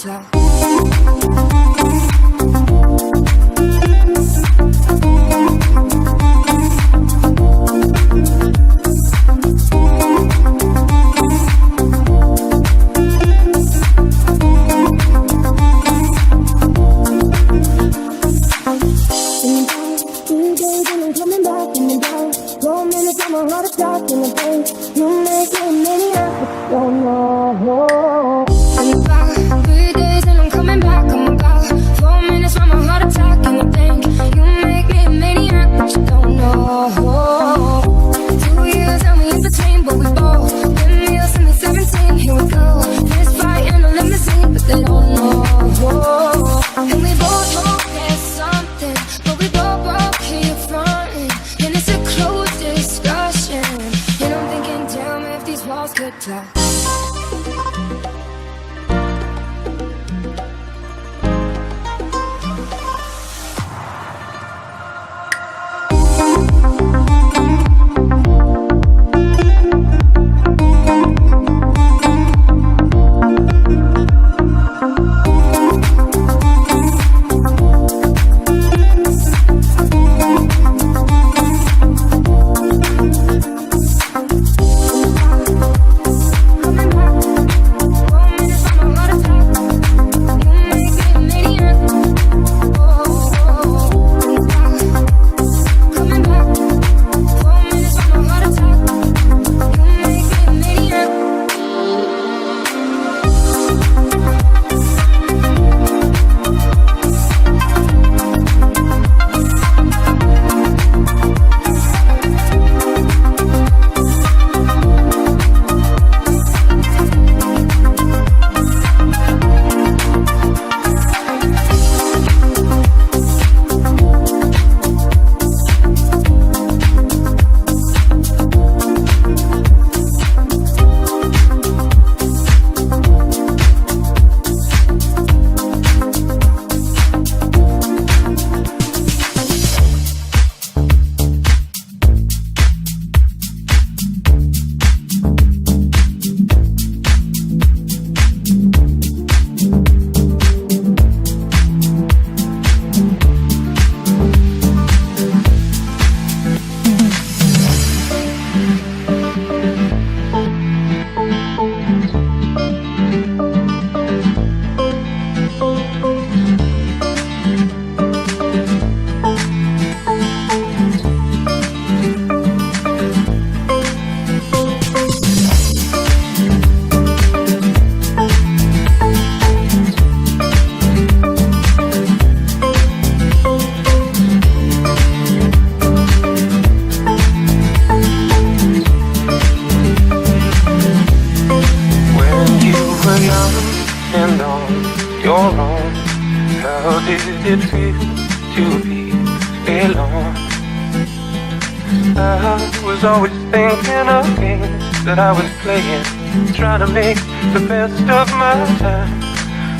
talk. That I was playing, trying to make the best of my time.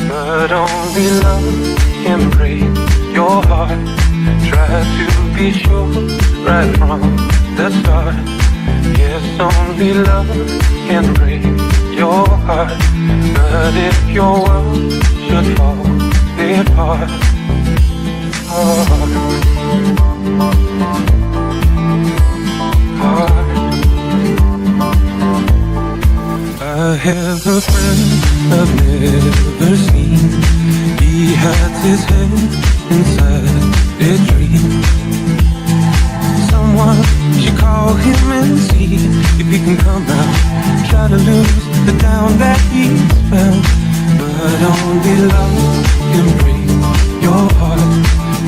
But only love can break your heart. Try to be sure right from the start. Yes, only love can break your heart. But if your world should fall apart, I have a friend I've never seen. He hides his head inside a dream. Someone should call him and see if he can come out. Try to lose the down that he's found. But only love can break your heart.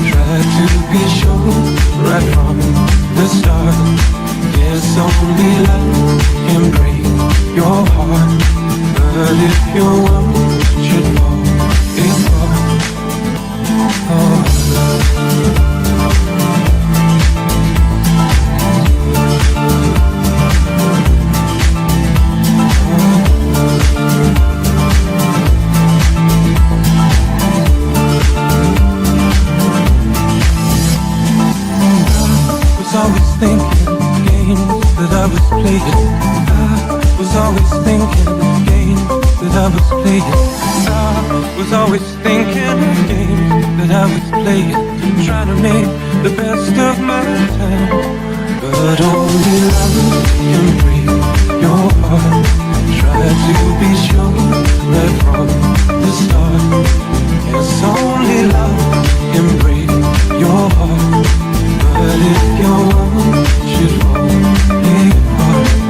Try to be sure right from the start. Yes, only love can break your heart. But if your world should fall apart, always thinking games that I was playing. I was always thinking games that I was playing. I was always thinking games that I was playing, trying to make the best of my time. But only love can break your heart. Try to be sure right from the start. Yes, only love can break your heart. But if your world should fall apart,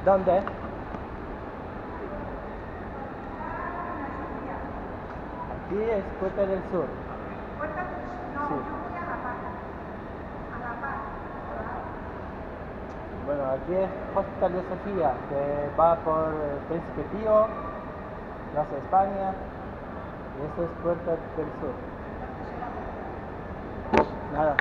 ¿Dónde? Aquí es Puerta del Sur. Puerta del Sur, no, Sí. yo voy a La Paz. A La Paz. Bueno, aquí es Hospital de Sofía, que va por Príncipe Pío, Plaza España, y esto es Puerta del Sur. Nada.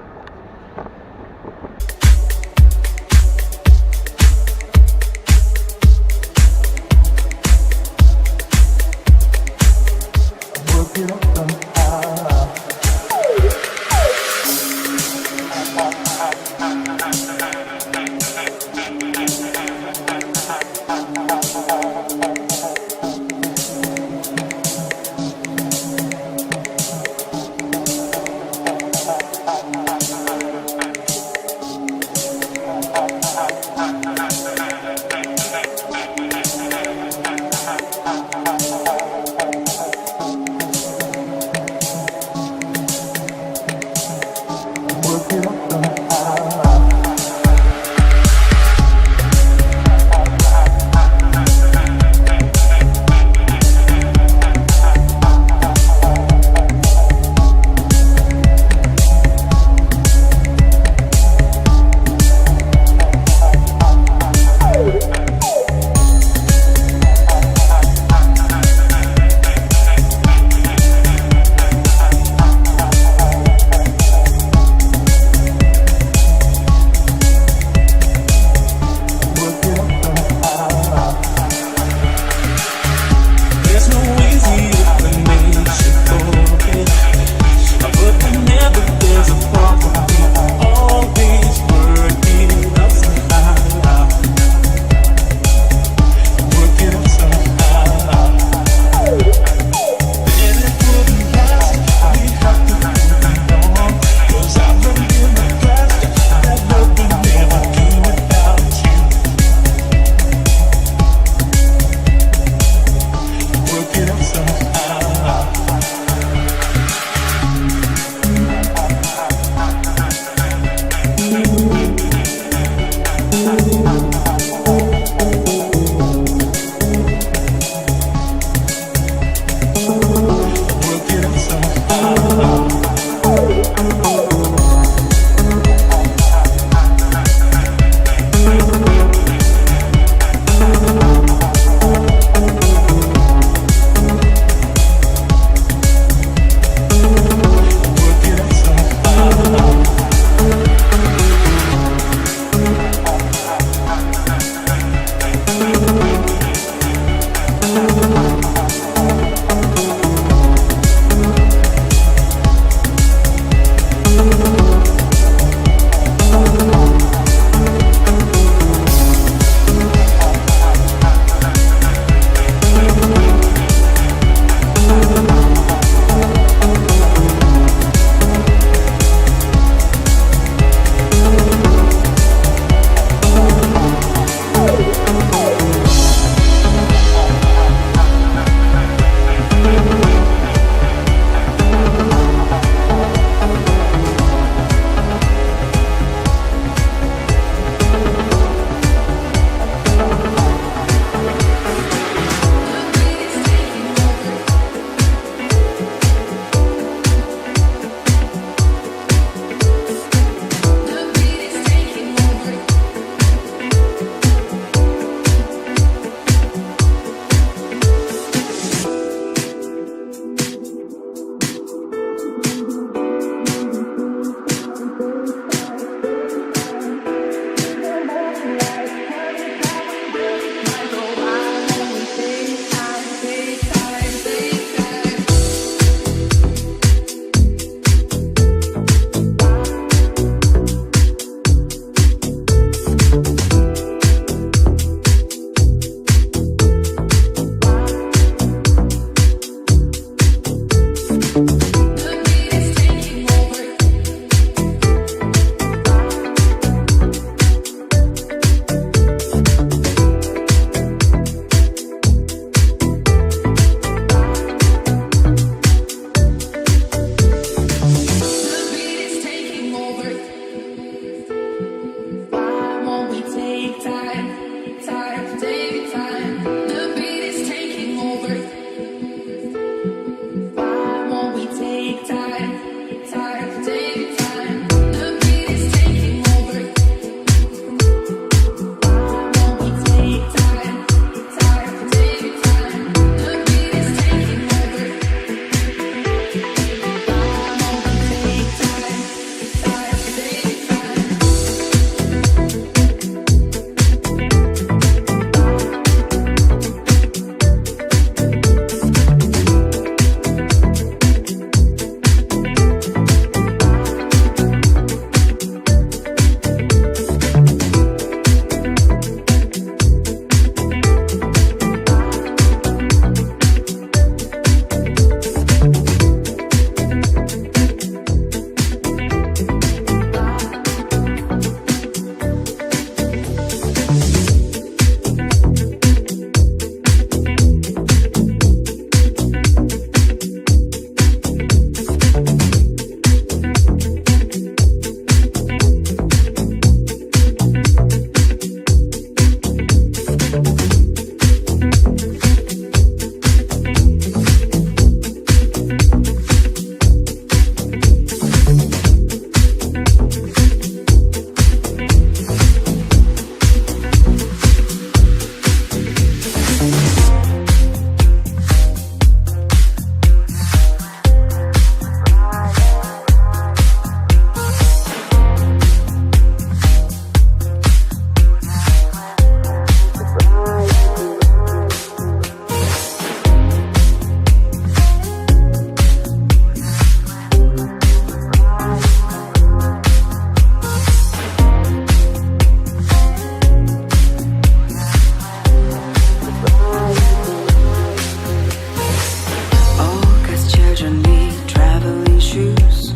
choose.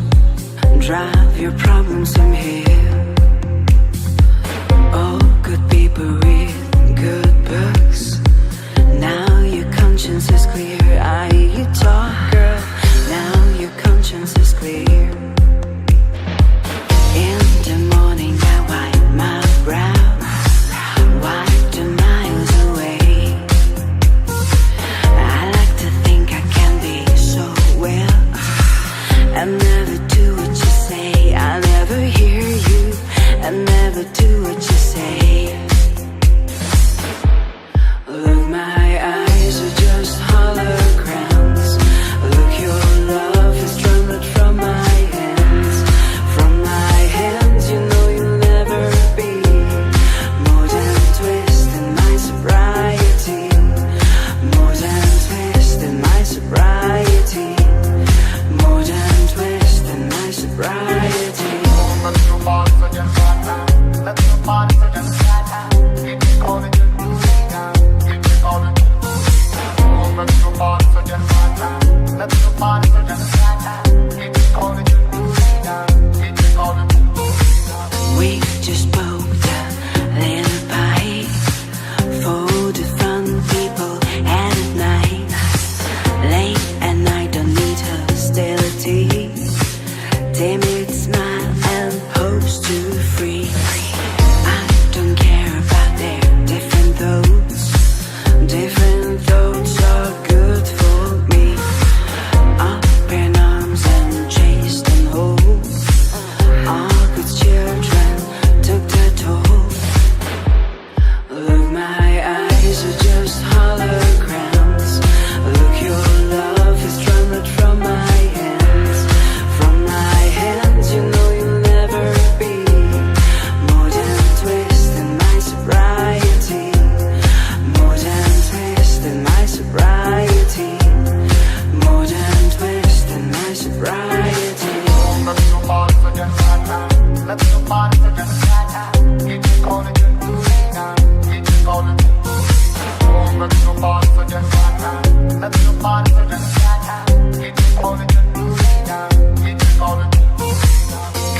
Drive your problems from here. All good people read good books. Now your conscience is clear. I hear you talk, girl. Now your conscience is clear. In the morning I wipe my brow, wipe the miles away. I like to think I can be so well. I never do what you say, I never hear you, I never do what you say. Look, my eyes are just holograms. Look, your love is trembling from my hands. From my hands, you know you'll never be more than twist in my sobriety. More than twist in my sobriety. More than twist in my sobriety. We just booked a little bite for the fun people at night. Late at night, don't need hostility. Timid smile and hopes to free. I don't care about their different thoughts. Different thoughts are good for me. Up in arms and chased and hold. All good children took their toll. Look, my eyes are just holograms. Look, your love is trembling from my hands. From my hands, you know you'll never be more than twist in my sobriety. More than twist in my sobriety. More than twist in my sobriety.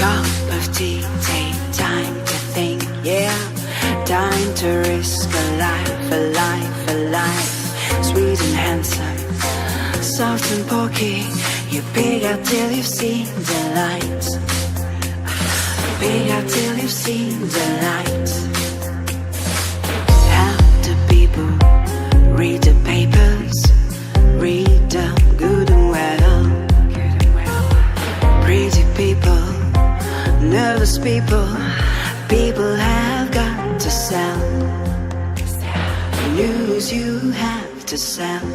Cup of tea, take time to think, yeah. Time to risk a life, a life, a life. Sweet and handsome, soft and porky. You pig out till you've seen the light. Pig out till you've seen the light. How do people read the papers? Read them good and well. Pretty people, nervous people. People have got to sell. News you have to sell.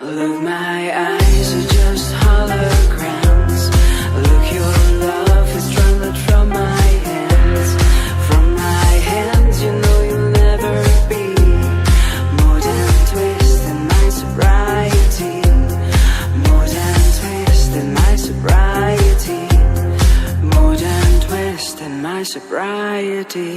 Look, my eyes are just holograms. Look, your love is trembling from my hands. From my hands, you know you'll never be more than twist in my sobriety. More than twist in my sobriety. More than twist in my sobriety.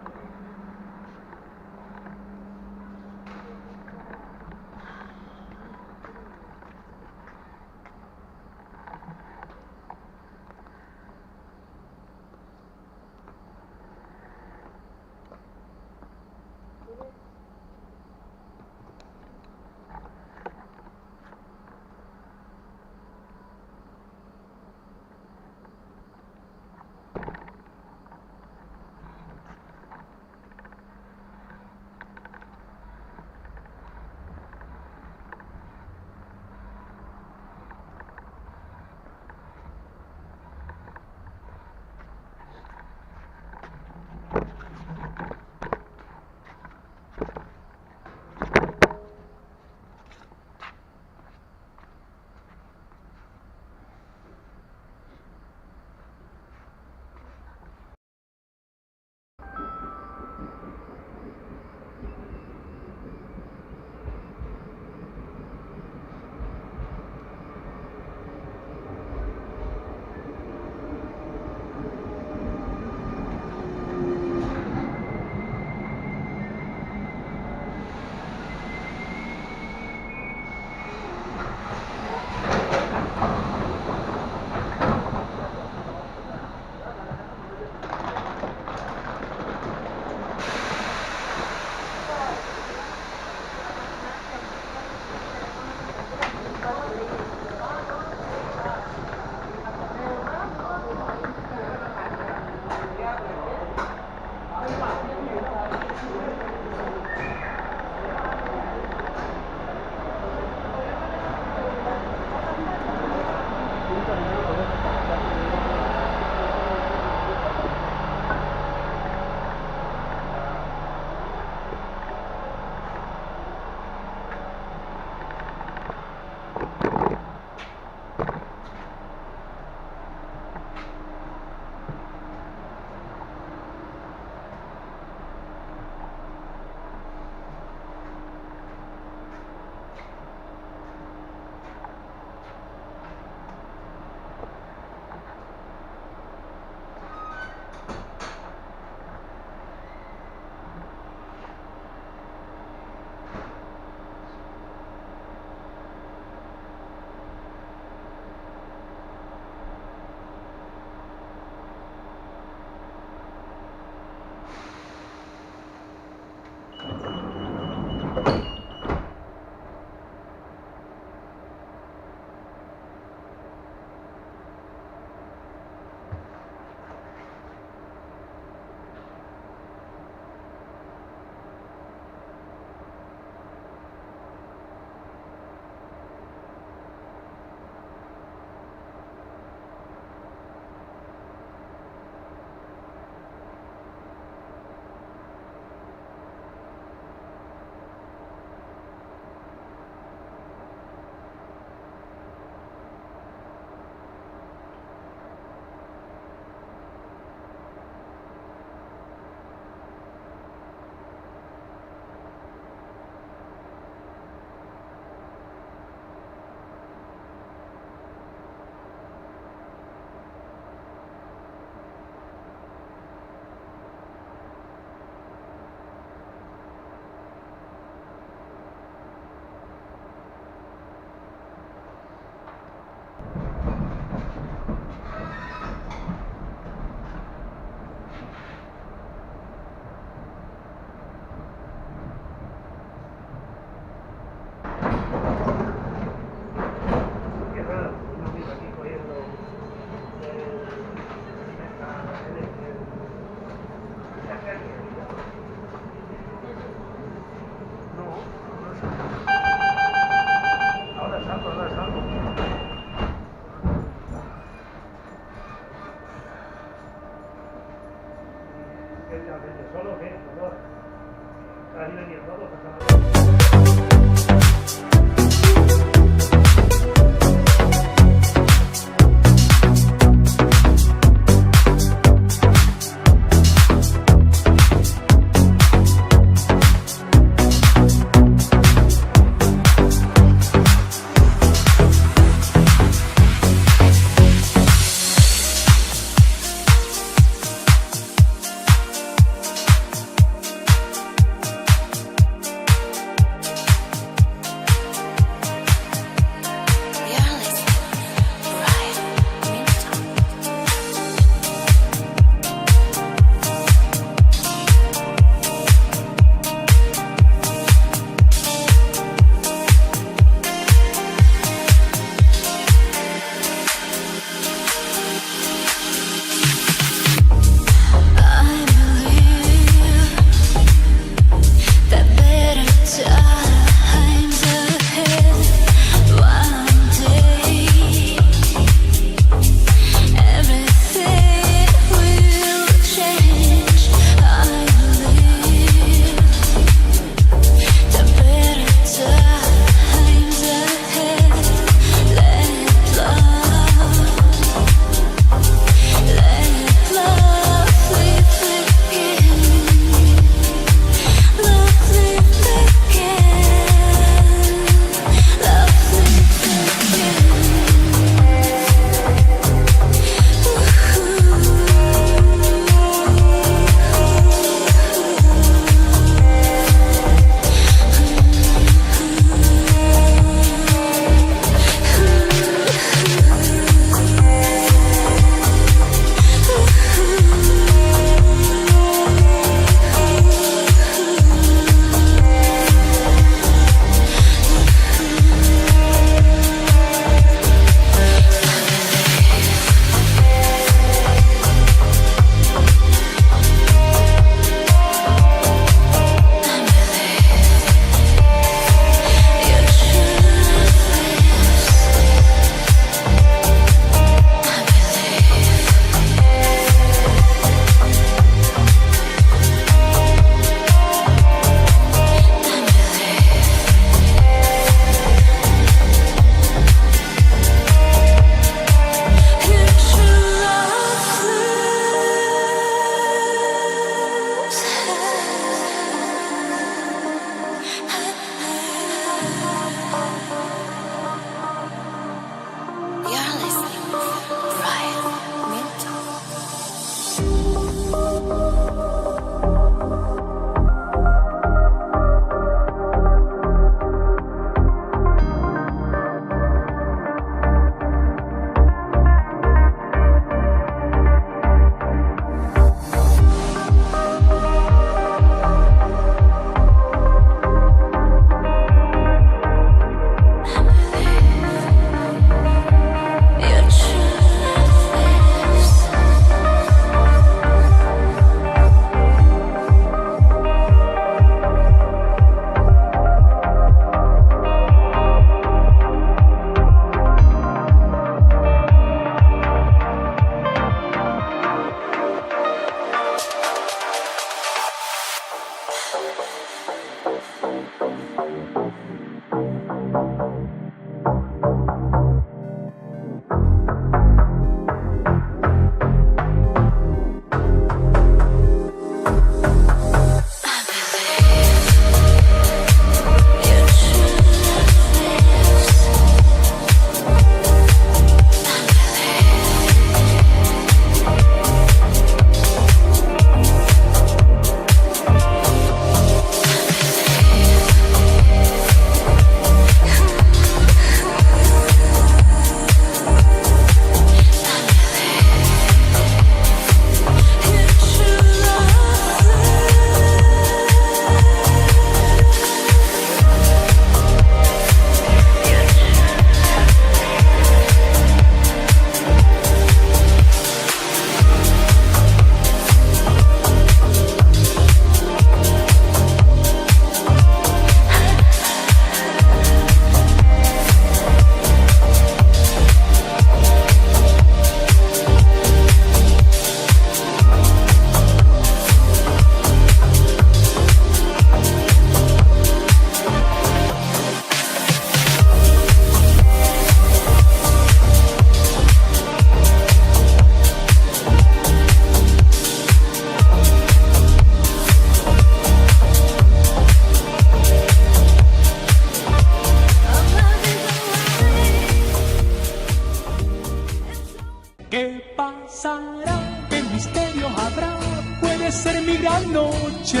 pasará? ¿Qué misterio habrá? Puede ser mi gran noche.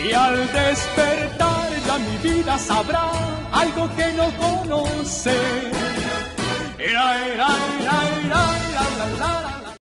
Y al despertar ya mi vida sabrá algo que no conoce. Era